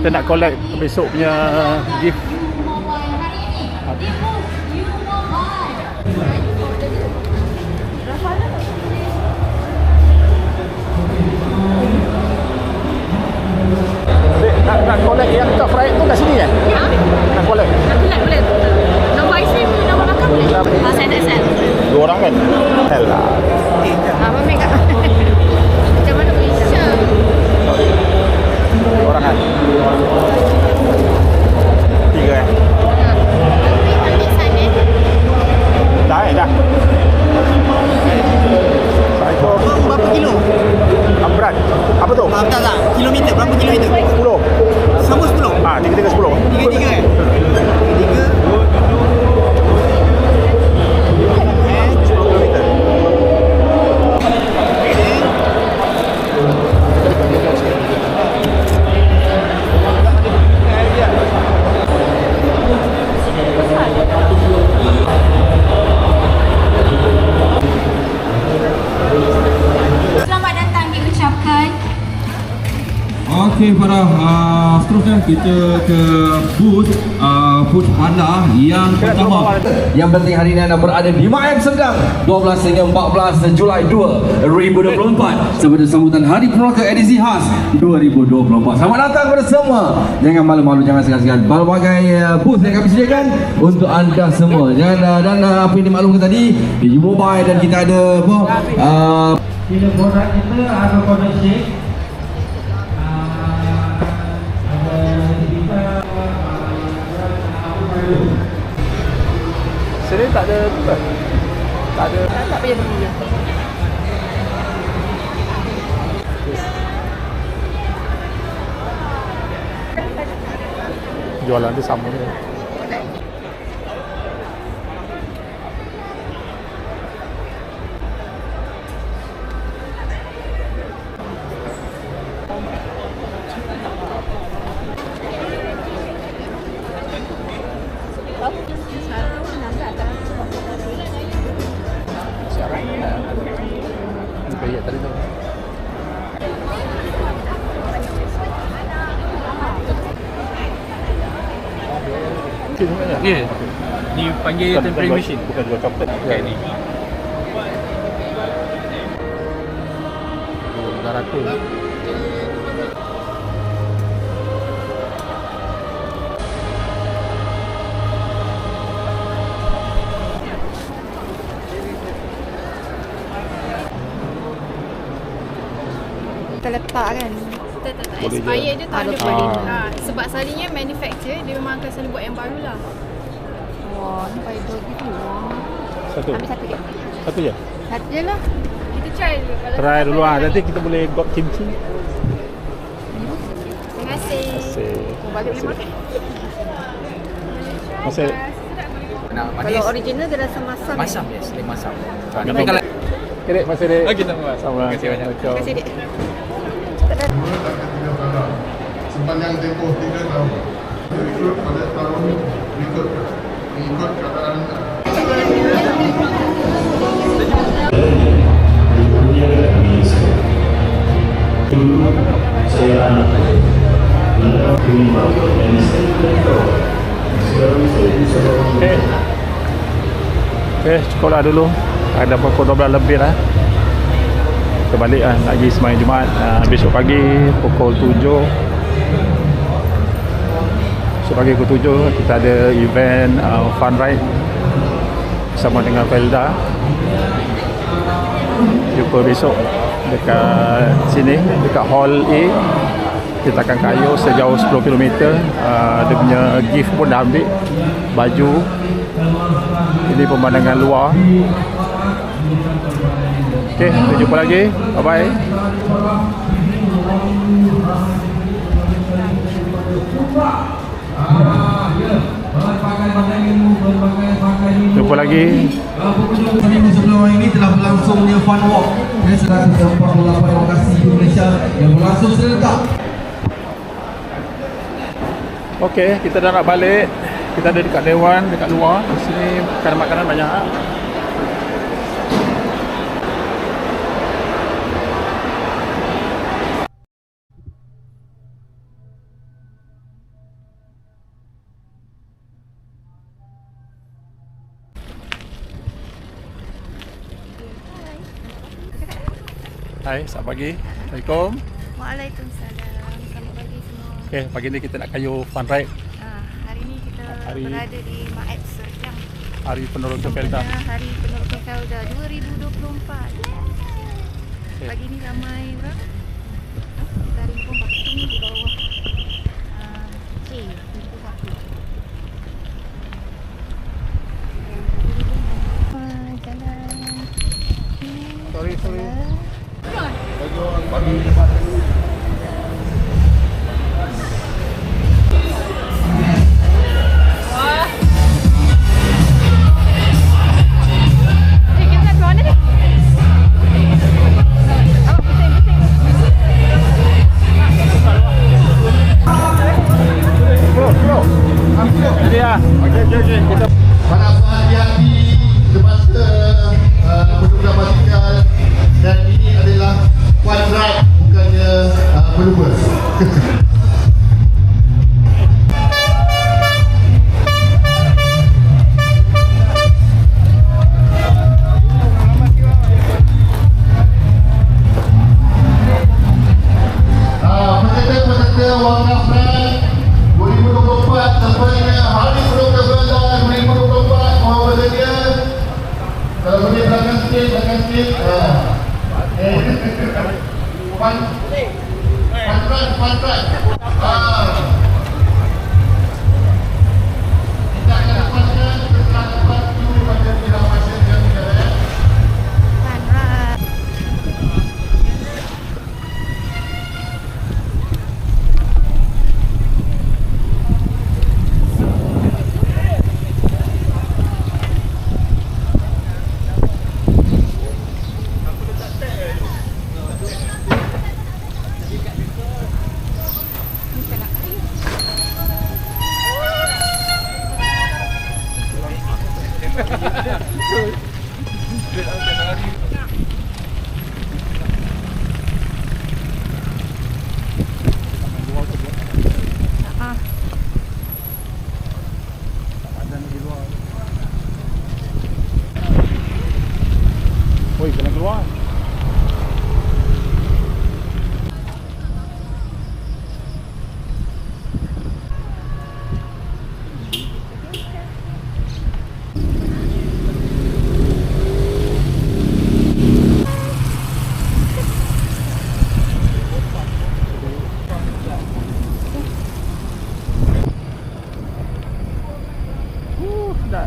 kita nak collect besok punya gift. Nak collect yang cup fried tu kat sini kan? Ya. Nak collect? Nak collect boleh. Nombor IC pun nombor makan boleh. Saya tak set. 2 orang kan? Hell lah. Apa make up? Macam mana Malaysia? 2 orang kan? 3 kan? Dah dah. Assalamualaikum. Berapa kilo? Berat. Apa tu? Tak. Kilometer, berapa kilometer? 10. Sama 10? 3-3 10. 3-3 kan? 10 km. Selamat datang diucapkan. Okey, para seterusnya kita ke booth Food Panda yang pertama. Yang penting hari ini anda berada di Mayang Sendang 12 hingga 14 Julai 2024 sebagai sambutan Hari Peneraka edisi khas 2024. Selamat datang kepada semua. Jangan malu-malu, jangan segan-segan. Berbagai booth yang kami sediakan untuk anda semua. Jangan dan apa yang dimaklumkan tadi di Mobile, dan kita ada apa? Bila produk kita ada corner shake, Sini tak ada bukan? Tak ada. Tak payah beli. Jualan dia sama je. Bayar tadi tu. Ya. Ni panggil tempering machine. Bukan jual coklat. Okay, ni. Dah rata. Kita letak kan. Tak. Boleh Expire je. dia tak ada Ah. boleh. Sebab selalunya manufacturer dia memang akan selalu buat yang baru lah. Wah, ni fiber gitu. Satu. Ambil satu je. Satu je. Satu je lah. Kita try dulu. Kalau Try tak dulu boleh, ah. Nanti kita boleh got kimchi. Terima kasih. Oh, balik boleh makan. Masih Kalau original dia rasa masam. Masam, yes. Dia masam. Tapi kalau Kedek masih dek. Okey, sama. Sama. Terima kasih banyak. Terima kasih, Dek. Sepanjang tempoh 3 tahun rekrut pada tahun mengikut keadaan Okay, cukup lah dulu. Ada pukul 12 lebih lah. Kita balik lah, nak pergi sembahyang Jumaat. Besok pagi pukul 7. Besok pagi pukul 7 kita ada event fun ride bersama dengan Felda. Jumpa besok dekat sini, dekat Hall A. Kita akan kayuh sejauh 10 km. Dia punya gift pun dah ambil, baju. Ini pemandangan luar. Okay, kita jumpa lagi. Bye-bye. Jumpa lagi. Minggu sebelum ini telah berlangsungnya Fun Walk di 148 lokasi di Malaysia yang berlangsung serentak. Okey, kita dah nak balik. Kita ada dekat Dewan, dekat luar. Di sini makanan-makanan banyak. Hai, selamat pagi. Assalamualaikum. Waalaikumsalam. Selamat pagi semua. Okey, pagi ni kita nak kayu fun ride. Hari ni kita berada di Maeb Serdang. Hari Peneroka Felda. Hari Peneroka Felda 2024. Pagi ni ramai orang. Dari pun bakti ni di bawah. Pintu satu. Jalan. Sorry. Para hati-hati semasa menunggu basikal, dan ini adalah one ride, bukannya berlumba. Peserta-peserta Wangkaf Ride 2024 sampai Hari Peneroka Felda 2024, mohon bersedia. Kalau boleh belakang sikit. Pantran. Kita akan lepaskan setelah lepas dulu pada pihak pasien yang berada. Oi, kena keluar. Dah.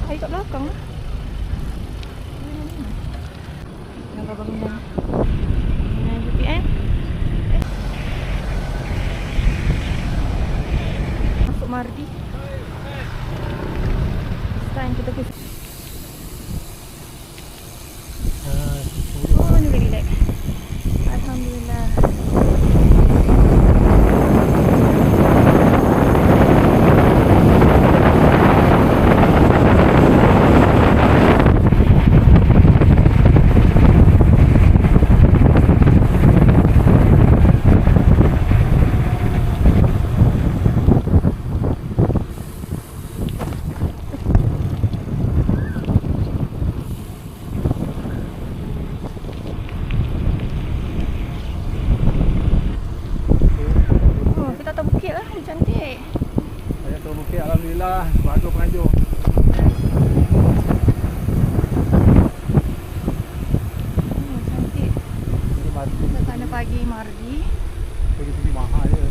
Air kat belakang lah. Nampak bangunan. UPN. Masuk Mardi. Sekarang kita ke. Oh, ni relax. Alhamdulillah. Cantik. Saya turun bukit, alhamdulillah. Bagus penganjur. Cantik. Ini Mardi. Suasana pagi Mardi. Pergi mahal je.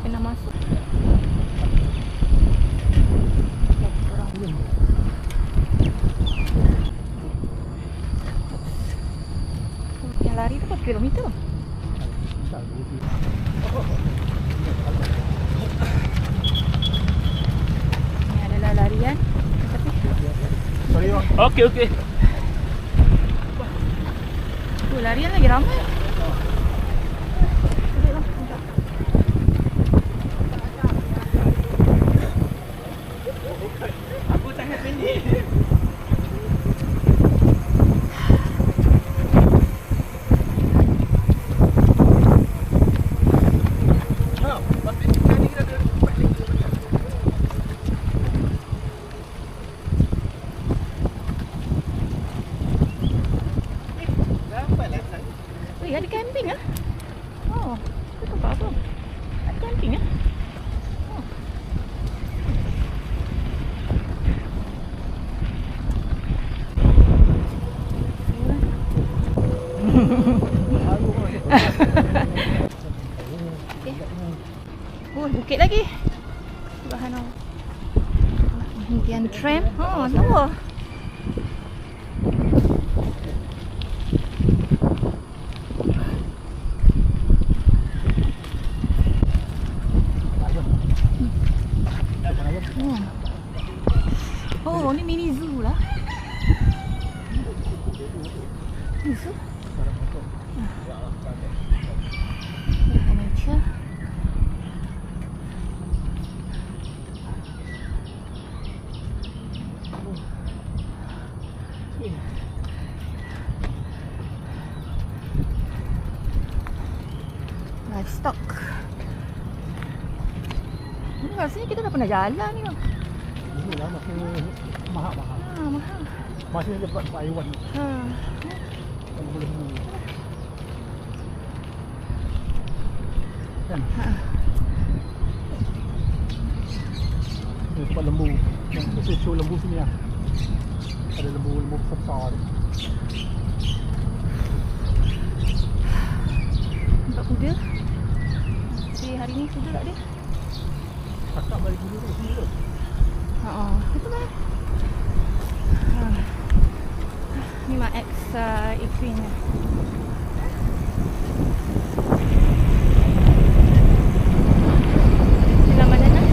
Kena masuk. Yang lari tu berapa kilometer? Ini adalah larian. Okey, okey. Larian lagi ramai. Aku tangan pendek. Weh, ada camping ah? Oh, itu tempat apa? Ada camping ah? Oh. Okay. Oh, bukit lagi. Subhanallah. Hentian tram. Oh, lawa. Oh, ni mini zoo lah. Mini zoo. Nature. Livestock. Ni rasanya kita dah pernah jalan ni. Ini lah masih mahal-mahal. Mahal. Masih dapat haiwan. Lembu. Kan? Ini tempat lembu. Yang saya show lembu sini lah. Ada lembu-lembu besar ni. Nampak kuda. Hari ni kuda tak ada. Kakak balik dulu ke sini tu. Betul kan? Ni mak ex Equine. Sila mana nak?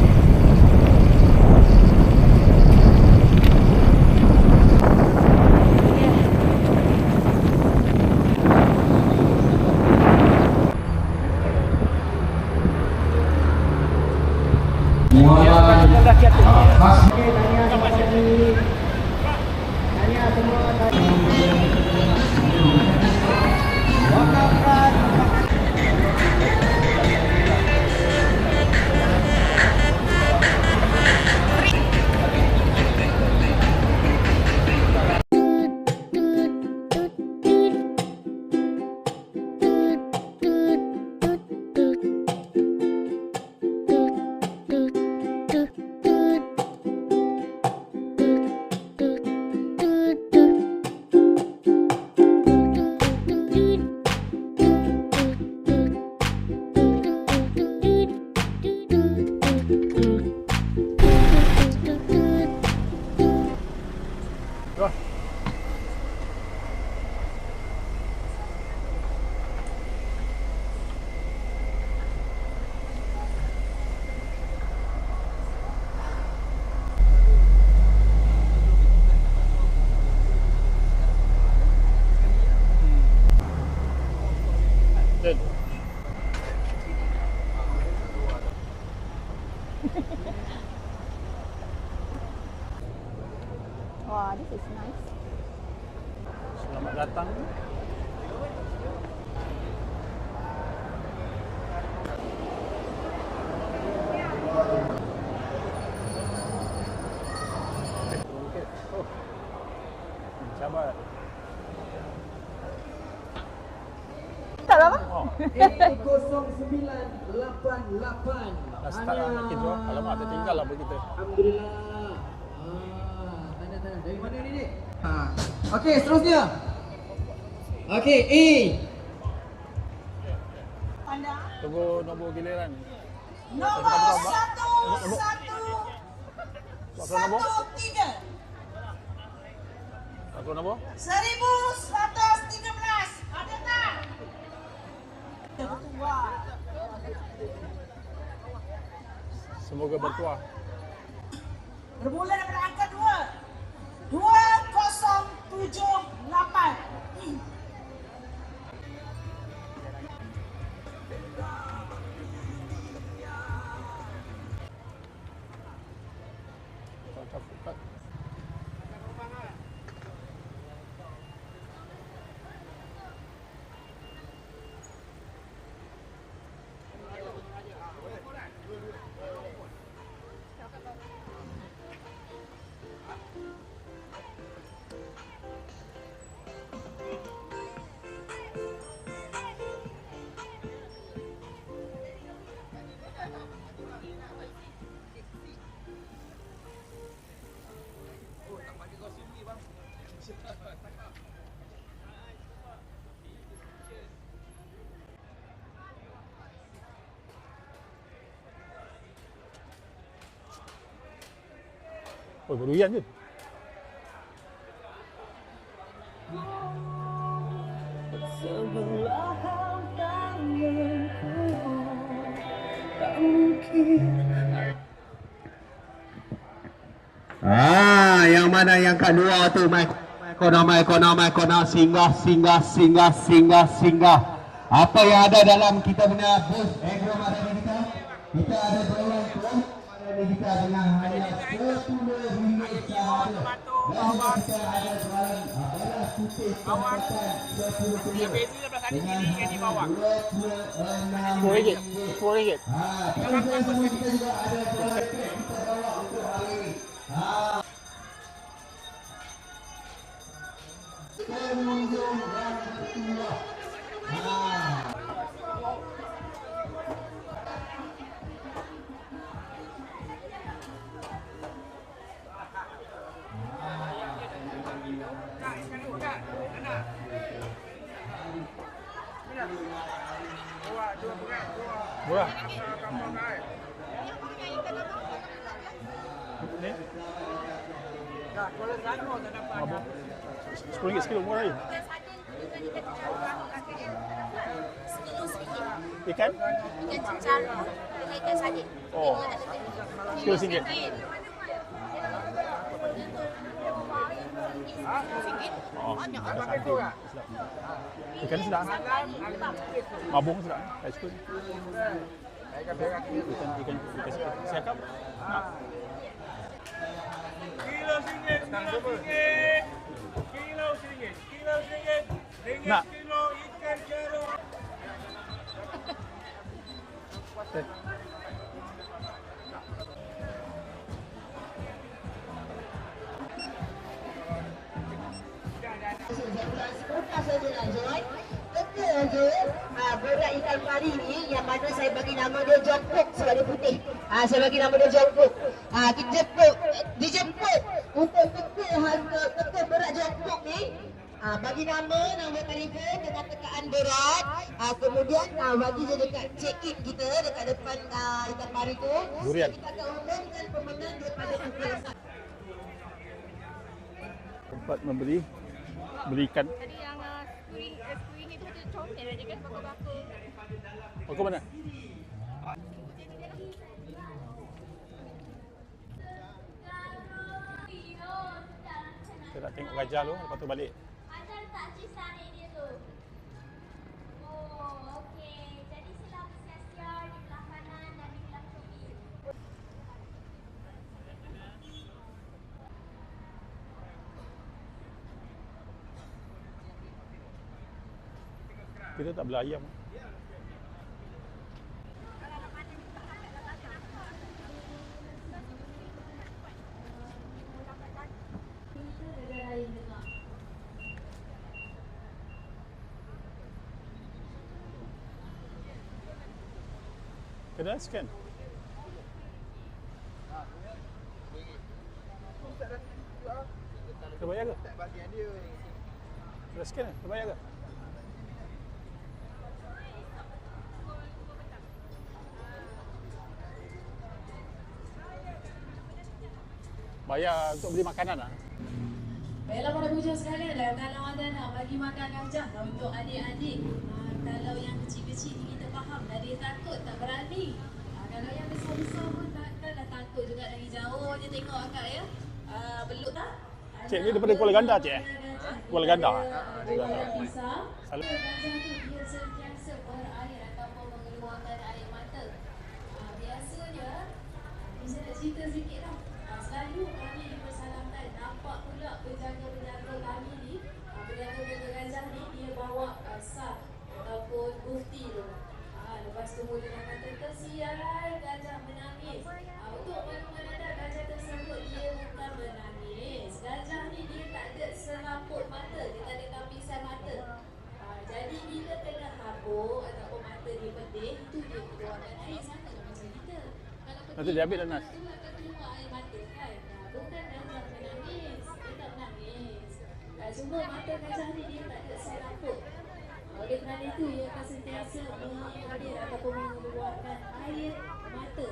Wah, this is nice. Selamat datang. Sabar. Tak lama? 0988. Dah start lah nak kita. Alamak, tertinggal lah begitu. Alhamdulillah. Tanda-tanda. Dari mana ni, Dik? Okey, seterusnya. Okey, A. Tunggu nombor giliran. Nombor 113. Aku nombor? 1113. Ada tak? Tertua. Semoga bertuah. Bermula daripada angka 2. 2078. Oh, berhujan je. Yang mana yang kedua tu mai kona singgah. Apa yang ada dalam kita punya bus agro makanan kita ada jualan kelas kita dengan hanya 10 ringgit sahaja. Dan kita ada jualan beras putih tempatan 20 kilo dengan harga 26 ringgit. 10 ringgit. Terus semua kita juga ada jualan krep kita bawa untuk hari ini. Pengunjung yang kedua. Murah. Ni? Mabuk. 10 ringgit sekilo murah lagi. Ikan? Ikan cincang dengan ikan sadik. Oh. Sekilo RM1. Oh, ikan sedap. Mabung sedap. Ice cream. Ikan siakap. Nak. Kilo RM1. Nak. Kilo ikan jeruk. Berat ikan pari ni yang mana saya bagi nama dia jongkok sebab dia putih. Saya bagi nama dia jongkok. Dijemput untuk kekal harga kekal berat jongkok ni. Bagi nama telefon dengan tekaan berat. Kemudian bagi je dekat check-in kita dekat depan ikan pari tu. Durian. Kita akan umumkan pemenang daripada pukul 1. Tempat beli ikan. Tadi yang RM10 tu dia comel aja kan bakar-bakar. Kau mana? Kita nak tengok gajah dulu, lepas tu balik. Ada letak cisar ni dia tu. Oh, okey. Jadi silam siar-siar di belah kanan dan di belah kiri. Kita tak beli ayam. Kena scan. Terbayar ke? Kena scan ke? Terbayar ke? bayar untuk beli makanan lah. Baiklah para bujang sekalian, kalau anda nak bagi makan gajah untuk adik-adik, kalau yang kecil-kecil ni kita faham, dia takut, tak berani. Kalau yang besar-besar pun takkanlah takut juga, dari jauh je tengok akak ya. Beluk tak? Cik, ni daripada Kuala Ganda cik? Kuala Ganda? Jualan pisang. Salah. Gajah tu dia sentiasa berair ataupun mengeluarkan air mata. Biasanya, saya nak cerita sikit lah. Selalu kami dipersalahkan, nampak pula penjaga-penjaga kami ni, penjaga-penjaga gajah ni, dia bawa sar ataupun bukti tu. Lepas tu mula nak kata, kesian gajah menangis. Untuk mana-mana dah gajah tersebut, dia bukan menangis. Gajah ni dia tak ada selaput mata, dia tak ada lapisan mata. Jadi bila tengah habuk ataupun mata dia pedih, itu dia keluarkan air sama macam kita. Nanti dia ambil dah Nas. Itu akan keluar air mata kan. Bukan gajah menangis, dia tak menangis. Cuma mata gajah ni dia tak ada selaput. Oleh kerana itu, ia akan sentiasa mengalir ataupun mengeluarkan air mata.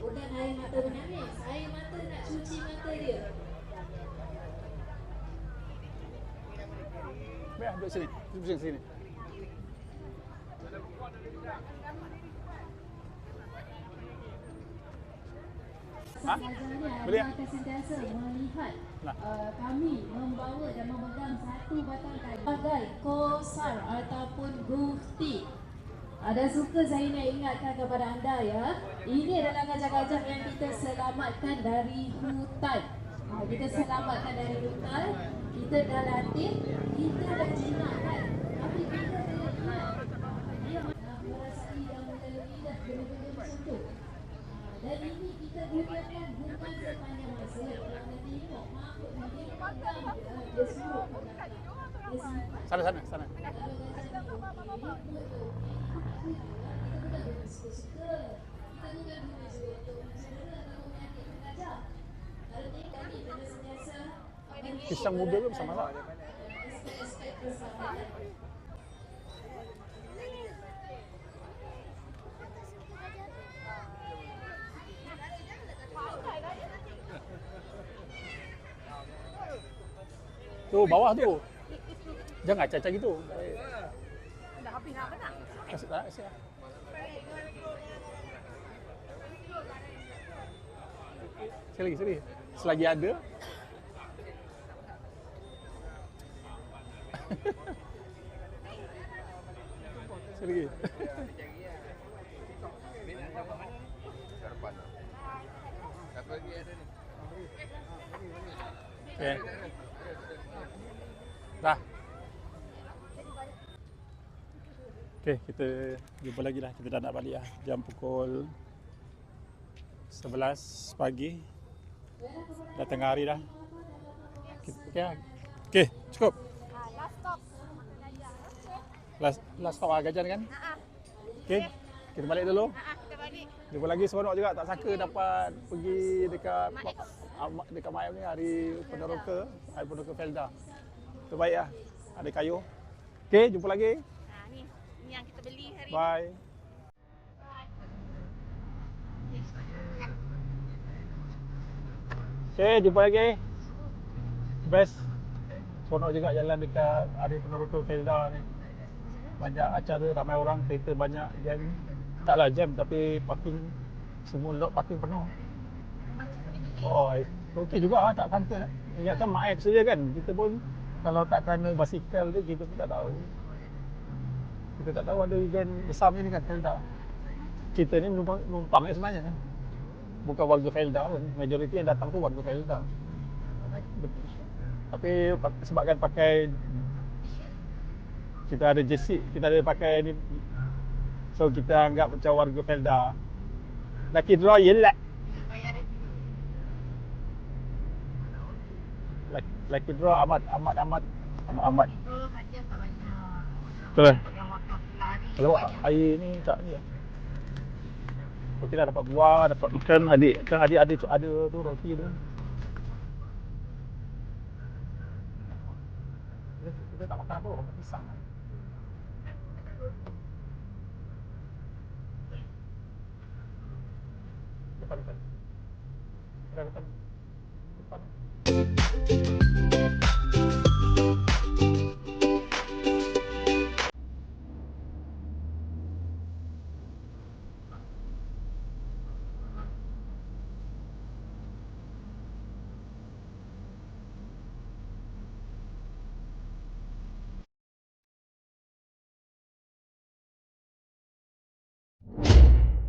Bukan air mata menangis, air mata nak cuci mata dia. Baik, duduk sini. Duduk sini. Ha? Boleh? Akan sentiasa melihat kami membawa dan memegang satu batang kayu sebagai kosar ataupun bukti. Ada suka saya nak ingatkan kepada anda ya, ini adalah gajah-gajah yang kita selamatkan dari hutan. Kita selamatkan dari hutan, kita dah latih, kita dah jinakkan. Tapi kita lihat dia merasai dan melalui dah benda-benda macam tu. Dan ini kita gunakan bukan sepanjang masa. Kalau anda tengok makhluk ni dia pegang dia suruh pegang. Sana. Kalau gajah ni kita bukan guna suka-suka. Kita bukan guna juga untuk mencedera atau menyakitkan gajah. Kalau tengok kami kena sentiasa Pisang muda ke pisang masak? aspek-aspek keselamatan. Tu bawah tu. Jangan acak-acak gitu. Dah habis nak apa nak? Kasih tak? Kasih lah. Sekali lagi. Selagi ada. Sekali lagi. Okay. Dah. Okay, kita jumpa lagi lah. Kita dah nak balik lah. Jam pukul 11 pagi. Dah tengah hari dah. Okay lah. Okay, cukup. Last stop. Last stop lah gajah kan? Okay, kita balik dulu. Kita balik. Jumpa lagi seronok juga. Tak sangka dapat pergi dekat Mayam ni hari Peneroka. Hari Peneroka Felda. Terbaik lah. Ada kayu. Okay, jumpa lagi. Ni yang kita beli hari ni. Bye. Okay, jumpa lagi. Best. Seronok juga jalan dekat hari Peneroka Felda ni. Banyak acara, ramai orang, kereta banyak, jam. Taklah jam tapi parking, semua lot parking penuh. Oh, okey juga lah, tak sangka. Ingatkan Mak X saja kan. Kita pun kalau tak kena basikal tu, kita pun tak tahu. Kita tak tahu ada event besar macam ni kan, Felda. Kita ni numpang sebenarnya. Bukan warga Felda pun. Majoriti yang datang tu warga Felda. Tapi sebabkan pakai, kita ada jersey, kita ada pakai ni, so kita anggap macam warga Felda. Lucky draw yelah. Lucky draw amat. Betul. Kalau air ni tak ni lah. Okey dah dapat buah, dapat makan. Adik ada tu roti tu. Kita tak makan apa, makan pisang. Depan. Dah betul.